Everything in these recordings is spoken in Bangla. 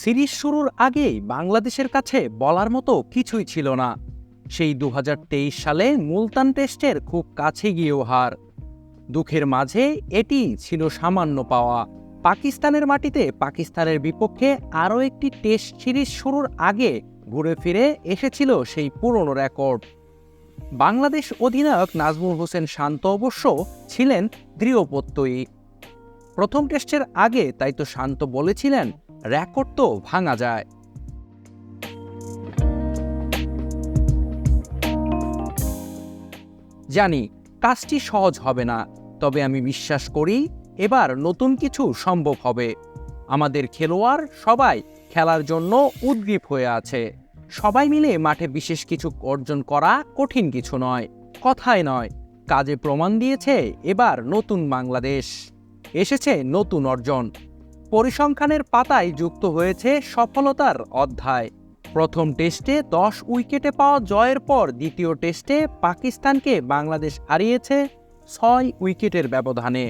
সিরিজ শুরুর আগেই বাংলাদেশের কাছে বলার মতো কিছুই ছিল না। সেই ২০২৩ সালে মুলতান টেস্টের খুব কাছে গিয়েও হার। দুঃখের মাঝে এটি ছিল সামান্য পাওয়া। পাকিস্তানের মাটিতে পাকিস্তানের বিপক্ষে আরও একটি টেস্ট সিরিজ শুরুর আগে ঘুরে ফিরে এসেছিল সেই পুরনো রেকর্ড। বাংলাদেশ অধিনায়ক নাজমুল হোসেন শান্ত অবশ্য ছিলেন দৃঢ়প্রত্যয়ী। প্রথম টেস্টের আগে তাই তো শান্ত বলেছিলেন, রেকর্ড তো ভাঙা যায়। জানি কাজটি সহজ হবে না, তবে আমি বিশ্বাস করি এবার নতুন কিছু সম্ভব হবে। আমাদের খেলোয়াড় সবাই খেলার জন্য উদ্গ্রীব হয়ে আছে। সবাই মিলে মাঠে বিশেষ কিছু অর্জন করা কঠিন কিছু নয়, কথায় নয়, কাজে প্রমাণ দিয়েছে এবার নতুন বাংলাদেশ। এসেছে নতুন অর্জন। পরিসংখ্যানের পাতায় যুক্ত হয়েছে সফলতার অধ্যায়। প্রথম টেস্টে 10 উইকেটে পাওয়া জয়ের পর দ্বিতীয় টেস্টে পাকিস্তানকে বাংলাদেশ হারিয়েছে 6 উইকেটের ব্যবধানে।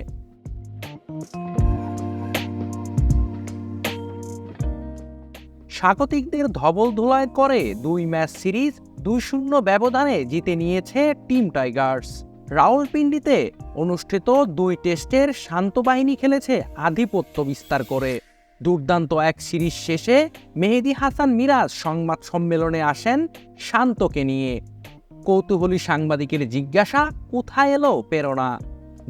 স্বাগতিকদের ধবলধোলায় করে 2 ম্যাচ সিরিজ 2-0 ব্যবধানে জিতে নিয়েছে টিম টাইগার্স। রাওয়ালপিন্ডিতে অনুষ্ঠিত 2 টেস্টের শান্ত বাহিনী খেলেছে আধিপত্য বিস্তার করে। দুর্দান্ত এক সিরিজ শেষে মেহেদী হাসান মিরাজ সংবাদ সম্মেলনে আসেন শান্তকে নিয়ে। কৌতূহলী সাংবাদিকের জিজ্ঞাসা, কোথায় এলো প্রেরণা?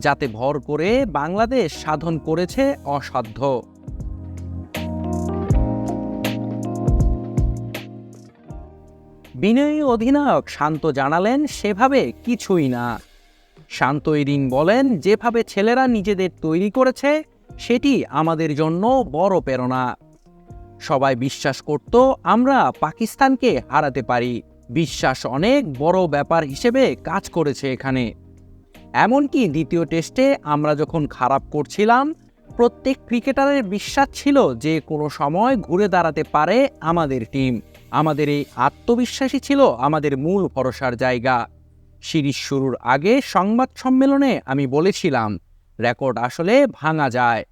যাতে ভর করে বাংলাদেশ সাধন করেছে অসাধ্য। বিনয়ী অধিনায়ক শান্ত জানালেন, সেভাবে কিছুই না। শান্ত এদিন বলেন, যেভাবে ছেলেরা নিজেদের তৈরি করেছে সেটি আমাদের জন্য বড় প্রেরণা। সবাই বিশ্বাস করত আমরা পাকিস্তানকে হারাতে পারি। বিশ্বাস অনেক বড় ব্যাপার হিসেবে কাজ করেছে এখানে। এমনকি দ্বিতীয় টেস্টে আমরা যখন খারাপ করছিলাম, প্রত্যেক ক্রিকেটারের বিশ্বাস ছিল যে কোনো সময় ঘুরে দাঁড়াতে পারে আমাদের টিম। আমাদের এই আত্মবিশ্বাসী ছিল আমাদের মূল ভরসার জায়গা। সিরিজ শুরুর আগে সংবাদ সম্মেলনে আমি বলেছিলাম, রেকর্ড আসলে ভাঙা যায়।